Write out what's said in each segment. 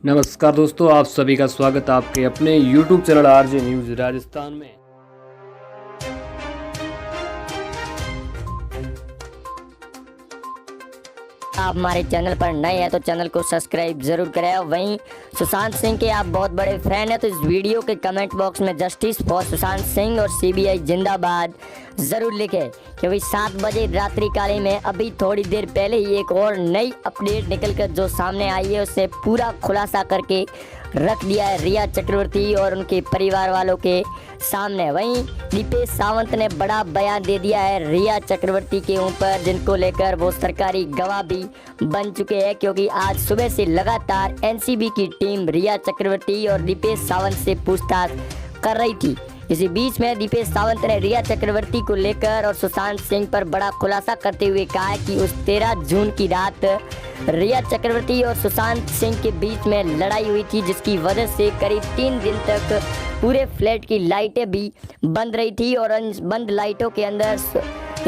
नमस्कार दोस्तों, आप सभी का स्वागत है आपके अपने YouTube channel RJ news Rajasthan में। आप हमारे चैनल पर नए हैं तो चैनल को सब्सक्राइब जरूर करें। वहीं सुशांत सिंह के आप बहुत बड़े फैन हैं तो इस वीडियो के कमेंट बॉक्स में जस्टिस फॉर सुशांत सिंह और सीबीआई जिंदाबाद जरूर लिखें, क्योंकि 7 बजे रात्रिकालीन में अभी थोड़ी देर पहले ही एक और नई अपडेट निकलकर जो सामने आई है उससे पूरा खुलासा करके रख दिया है रिया चक्रवर्ती और उनके परिवार वालों के सामने। वहीं दीपेश सावंत ने बड़ा बयान दे दिया है रिया चक्रवर्ती के ऊपर, जिनको लेकर वो सरकारी गवाह भी बन चुके हैं, क्योंकि आज सुबह से लगातार एनसीबी की टीम रिया चक्रवर्ती और दीपेश सावंत से पूछताछ कर रही थी। इसी बीच में दीपेश सावंत ने रिया चक्रवर्ती को लेकर और सुशांत सिंह पर बड़ा खुलासा करते हुए कहा है कि उस 13 जून की रात रिया चक्रवर्ती और सुशांत सिंह के बीच में लड़ाई हुई थी, जिसकी वजह से करीब 3 दिन तक पूरे फ्लैट की लाइटें भी बंद रही थी और बंद लाइटों के अंदर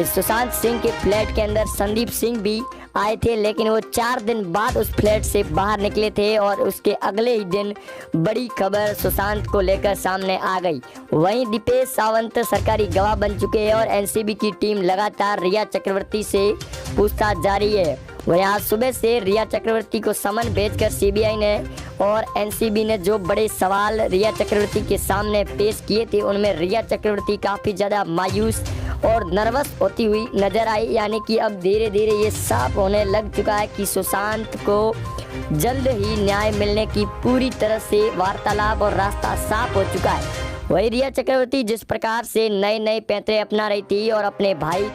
सुशांत सिंह के फ्लैट के अंदर संदीप सिंह भी आए थे, लेकिन वो 4 दिन बाद उस फ्लैट से बाहर निकले थे और उसके अगले ही दिन बड़ी खबर सुशांत को लेकर सामने आ गई। वहीं दीपेश सावंत सरकारी गवाह बन चुके हैं और एनसीबी की टीम लगातार रिया चक्रवर्ती से पूछताछ जारी है। वहीं आज सुबह से रिया चक्रवर्ती को समन भेजकर सीबीआई ने और एनसीबी ने जो बड़े सवाल रिया चक्रवर्ती के सामने पेश किए थे उनमें रिया चक्रवर्ती काफ़ी ज़्यादा मायूस और नर्वस होती हुई नजर आई, यानी कि अब धीरे धीरे ये साफ होने लग चुका है कि सुशांत को जल्द ही न्याय मिलने की पूरी तरह से वार्तालाप और रास्ता साफ हो चुका है। वही रिया चक्रवर्ती जिस प्रकार से नए नए पैंतरे अपना रही थी और अपने भाई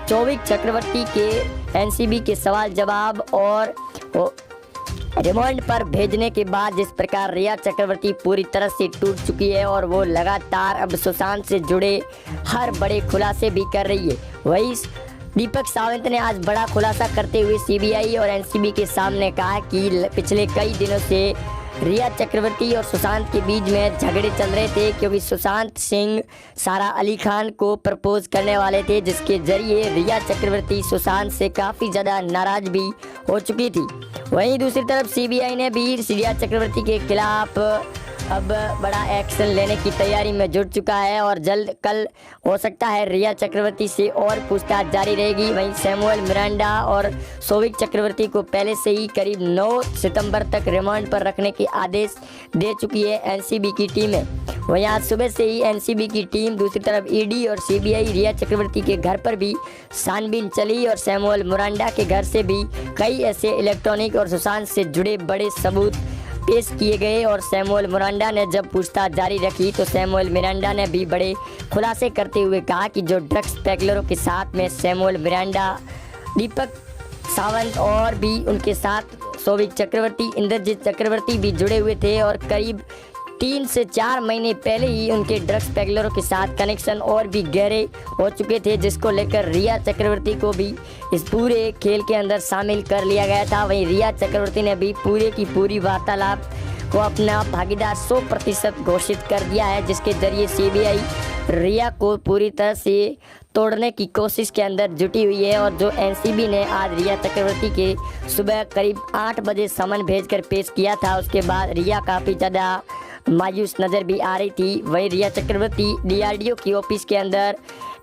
चौविक चक्रवर्ती के एनसीबी के सवाल जवाब और रिमांड पर भेजने के बाद जिस प्रकार रिया चक्रवर्ती पूरी तरह से टूट चुकी है और वो लगातार अब सुशांत से जुड़े हर बड़े खुलासे भी कर रही है। वही दीपक सावंत ने आज बड़ा खुलासा करते हुए सीबीआई और एनसीबी के सामने कहा कि पिछले कई दिनों से रिया चक्रवर्ती और सुशांत के बीच में झगड़े चल रहे थे, क्योंकि सुशांत सिंह सारा अली खान को प्रपोज करने वाले थे, जिसके जरिए रिया चक्रवर्ती सुशांत से काफ़ी ज़्यादा नाराज भी हो चुकी थी। वहीं दूसरी तरफ सीबीआई ने भी रिया चक्रवर्ती के खिलाफ अब बड़ा एक्शन लेने की तैयारी में जुट चुका है और जल्द कल हो सकता है रिया चक्रवर्ती से और पूछताछ जारी रहेगी। वहीं सैमुअल मिरांडा और शोविक चक्रवर्ती को पहले से ही करीब 9 सितंबर तक रिमांड पर रखने के आदेश दे चुकी है एनसीबी की टीमें। वहीं आज सुबह से ही एनसीबी की टीम दूसरी तरफ ईडी और सीबीआई रिया चक्रवर्ती के घर पर भी छानबीन चली और सैमुअल मिरांडा के घर से भी कई ऐसे इलेक्ट्रॉनिक और सुशांत से जुड़े बड़े सबूत पेश किए गए और सैमुअल मिरांडा ने जब पूछताछ जारी रखी तो सैमुअल मिरांडा ने भी बड़े खुलासे करते हुए कहा कि जो ड्रग्स पैगलरों के साथ में सैमुअल मिरांडा, दीपक सावंत और भी उनके साथ शोविक चक्रवर्ती, इंद्रजीत चक्रवर्ती भी जुड़े हुए थे और करीब 3 से 4 महीने पहले ही उनके ड्रग्स पैगलरों के साथ कनेक्शन और भी गहरे हो चुके थे, जिसको लेकर रिया चक्रवर्ती को भी इस पूरे खेल के अंदर शामिल कर लिया गया था। वहीं रिया चक्रवर्ती ने भी पूरे की पूरी वार्तालाप को अपना भागीदार 100% घोषित कर दिया है, जिसके जरिए सीबीआई रिया को पूरी तरह से तोड़ने की कोशिश के अंदर जुटी हुई है। और जो एनसीबी ने आज रिया चक्रवर्ती के सुबह करीब 8 बजे समन भेजकर पेश किया था, उसके बाद रिया काफ़ी ज़्यादा मायूस नज़र भी आ रही थी। वही रिया चक्रवर्ती डीआरडीओ की ऑफिस के अंदर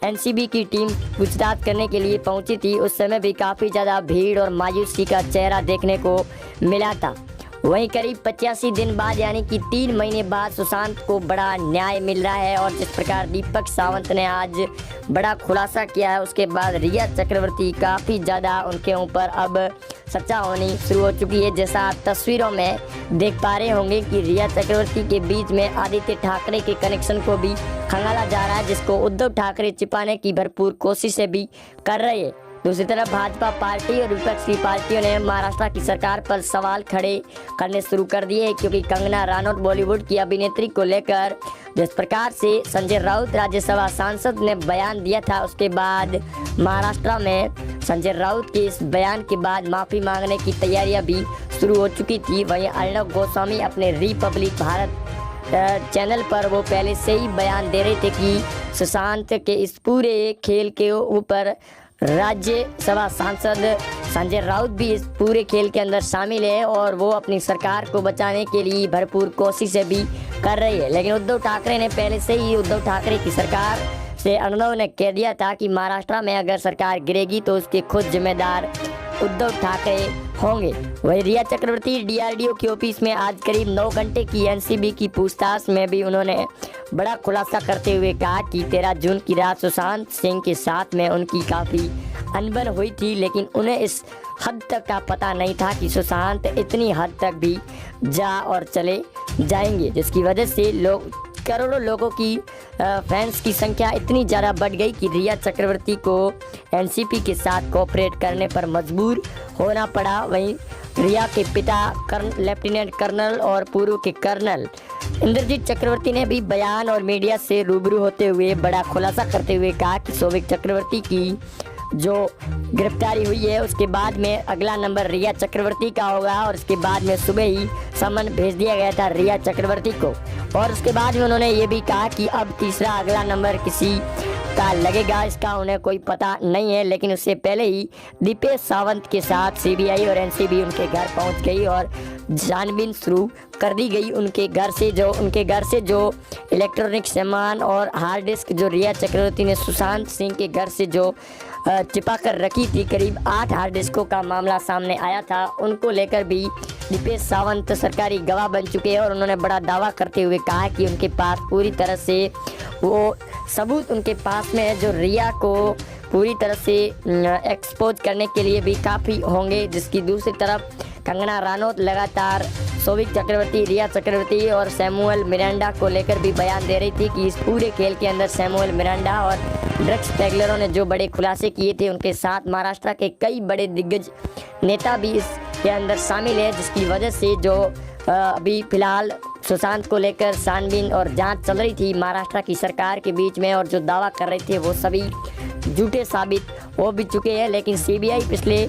एनसीबी की टीम पूछताछ करने के लिए पहुंची थी, उस समय भी काफ़ी ज़्यादा भीड़ और मायूसी का चेहरा देखने को मिला था। वहीं करीब 85 दिन बाद यानी कि 3 महीने बाद सुशांत को बड़ा न्याय मिल रहा है और जिस प्रकार दीपक सावंत ने आज बड़ा खुलासा किया है, उसके बाद रिया चक्रवर्ती काफ़ी ज़्यादा उनके ऊपर अब सच्चा होनी शुरू हो चुकी है। जैसा आप तस्वीरों में देख पा रहे होंगे कि रिया चक्रवर्ती के बीच में आदित्य ठाकरे के कनेक्शन को भी खंगाला जा रहा है, जिसको उद्धव ठाकरे छिपाने की भरपूर कोशिशें भी कर रहे हैं। दूसरी तरफ भाजपा पार्टी और विपक्ष की पार्टियों ने महाराष्ट्र की सरकार पर सवाल खड़े करने शुरू कर दिए, क्योंकि कंगना रनौत बॉलीवुड की अभिनेत्री को लेकर जिस प्रकार से संजय राउत राज्यसभा सांसद ने बयान दिया था, उसके बाद महाराष्ट्र में संजय राउत के इस बयान के बाद माफ़ी मांगने की तैयारियां भी शुरू हो चुकी थी। वहीं अर्णब गोस्वामी अपने रिपब्लिक भारत चैनल पर वो पहले से ही बयान दे रहे थे कि सुशांत के इस पूरे खेल के ऊपर राज्यसभा सांसद संजय राउत भी इस पूरे खेल के अंदर शामिल है और वो अपनी सरकार को बचाने के लिए भरपूर कोशिशें भी कर रही है। लेकिन उद्धव ठाकरे ने पहले से ही उद्धव ठाकरे की सरकार से अर्णव ने कह दिया था कि महाराष्ट्र में अगर सरकार गिरेगी तो उसके खुद जिम्मेदार उद्धव ठाकरे होंगे। वही रिया चक्रवर्ती डीआरडीओ के ऑफिस में आज करीब 9 घंटे की एनसीबी की पूछताछ में भी उन्होंने बड़ा खुलासा करते हुए कहा कि 13 जून की रात सुशांत सिंह के साथ में उनकी काफ़ी अनबन हुई थी, लेकिन उन्हें इस हद तक का पता नहीं था कि सुशांत इतनी हद तक भी जा और चले जाएंगे, जिसकी वजह से करोड़ों लोगों की फैंस की संख्या इतनी ज़्यादा बढ़ गई कि रिया चक्रवर्ती को एनसीपी के साथ कोऑपरेट करने पर मजबूर होना पड़ा। वहीं रिया के पिता लेफ्टिनेंट कर्नल और पूर्व के कर्नल इंद्रजीत चक्रवर्ती ने भी बयान और मीडिया से रूबरू होते हुए बड़ा खुलासा करते हुए कहा कि सौविक चक्रवर्ती की जो गिरफ्तारी हुई है उसके बाद में अगला नंबर रिया चक्रवर्ती का होगा और उसके बाद में सुबह ही समन भेज दिया गया था रिया चक्रवर्ती को। और उसके बाद में उन्होंने ये भी कहा कि अब तीसरा अगला नंबर किसी का लगेगा, इसका उन्हें कोई पता नहीं है। लेकिन उससे पहले ही दीपेश सावंत के साथ सीबीआई और एनसीबी उनके घर पहुंच गई और छानबीन शुरू कर दी गई। उनके घर से जो इलेक्ट्रॉनिक सामान और हार्ड डिस्क जो रिया चक्रवर्ती ने सुशांत सिंह के घर से जो छिपा कर रखी थी, करीब 8 हार्ड डिस्कों का मामला सामने आया था। उनको लेकर भी दीपेश सावंत सरकारी गवाह बन चुके हैं और उन्होंने बड़ा दावा करते हुए कहा कि उनके पास पूरी तरह से वो सबूत उनके पास में है जो रिया को पूरी तरह से एक्सपोज करने के लिए भी काफ़ी होंगे। जिसकी दूसरी तरफ कंगना रनौत लगातार सौविक चक्रवर्ती, रिया चक्रवर्ती और सैमुअल मिरांडा को लेकर भी बयान दे रही थी कि इस पूरे खेल के अंदर सैमुअल मिरांडा और ड्रग्स पेगलरों ने जो बड़े खुलासे किए थे उनके साथ महाराष्ट्र के कई बड़े दिग्गज नेता भी इसके अंदर शामिल है, जिसकी वजह से जो अभी फिलहाल सुशांत को लेकर छानबीन और जांच चल रही थी महाराष्ट्र की सरकार के बीच में और जो दावा कर रहे थे वो सभी झूठे साबित हो भी चुके हैं। लेकिन सीबीआई पिछले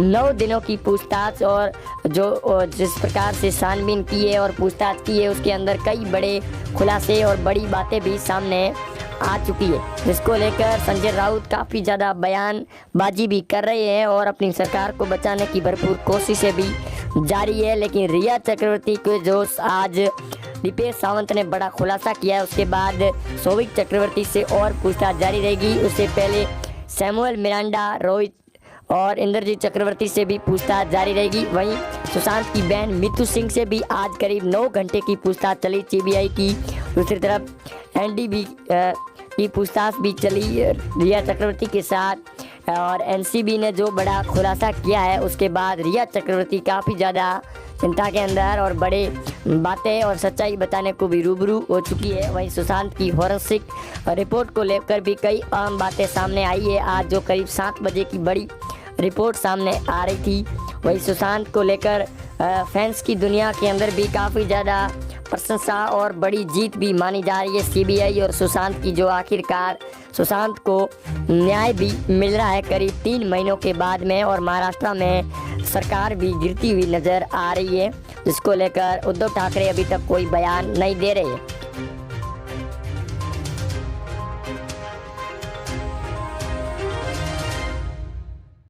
9 दिनों की पूछताछ और जो जिस प्रकार से छानबीन की है और पूछताछ की है उसके अंदर कई बड़े खुलासे और बड़ी बातें भी सामने आ चुकी है, जिसको लेकर संजय राउत काफ़ी ज़्यादा बयानबाजी भी कर रहे हैं और अपनी सरकार को बचाने की भरपूर कोशिशें भी जारी है। लेकिन रिया चक्रवर्ती को जो आज दीपेश सावंत ने बड़ा खुलासा किया है उसके बाद सौविक चक्रवर्ती से और पूछताछ जारी रहेगी। उससे पहले सैमुअल मिरांडा, रोहित और इंद्रजीत चक्रवर्ती से भी पूछताछ जारी रहेगी। वहीं सुशांत की बहन मितू सिंह से भी आज करीब 9 घंटे की पूछताछ चली सीबीआई की। दूसरी तरफ एनडीबी की पूछताछ भी चली रिया चक्रवर्ती के साथ और एनसीबी ने जो बड़ा खुलासा किया है उसके बाद रिया चक्रवर्ती काफ़ी ज़्यादा चिंता के अंदर और बड़े बातें और सच्चाई बताने को भी रूबरू हो चुकी है। वहीं सुशांत की फॉरेंसिक रिपोर्ट को लेकर भी कई अहम बातें सामने आई है। आज जो करीब 7 बजे की बड़ी रिपोर्ट सामने आ रही थी, वही सुशांत को लेकर फैंस की दुनिया के अंदर भी काफ़ी ज़्यादा प्रशंसा और बड़ी जीत भी मानी जा रही है सीबीआई और सुशांत की, जो आखिरकार सुशांत को न्याय भी मिल रहा है करीब 3 महीनों के बाद में। और महाराष्ट्र में सरकार भी गिरती हुई नज़र आ रही है, जिसको लेकर उद्धव ठाकरे अभी तक कोई बयान नहीं दे रहे हैं।